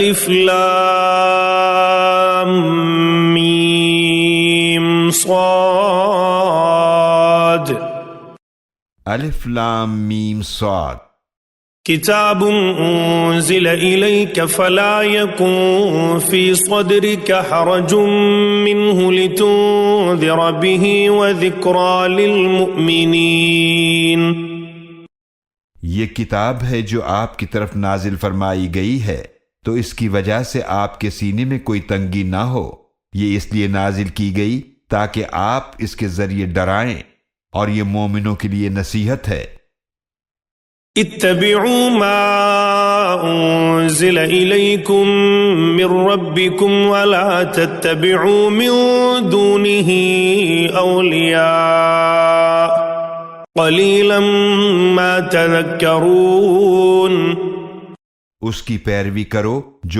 الف لام میم صاد الف لام میم صاد كتاب أنزل إليك فلا يكن في صدرك حرج منه لتنذر به وذكرى للمؤمنين. یہ کتاب ہے جو آپ کی طرف نازل فرمائی گئی ہے، تو اس کی وجہ سے آپ کے سینے میں کوئی تنگی نہ ہو۔ یہ اس لیے نازل کی گئی تاکہ آپ اس کے ذریعے ڈرائیں، اور یہ مومنوں کے لیے نصیحت ہے۔ اتبعوا ما أنزل إليكم من ربكم ولا تتبعوا من دونه أولياء قليلا ما تذكرون۔ اس کی پیروی کرو جو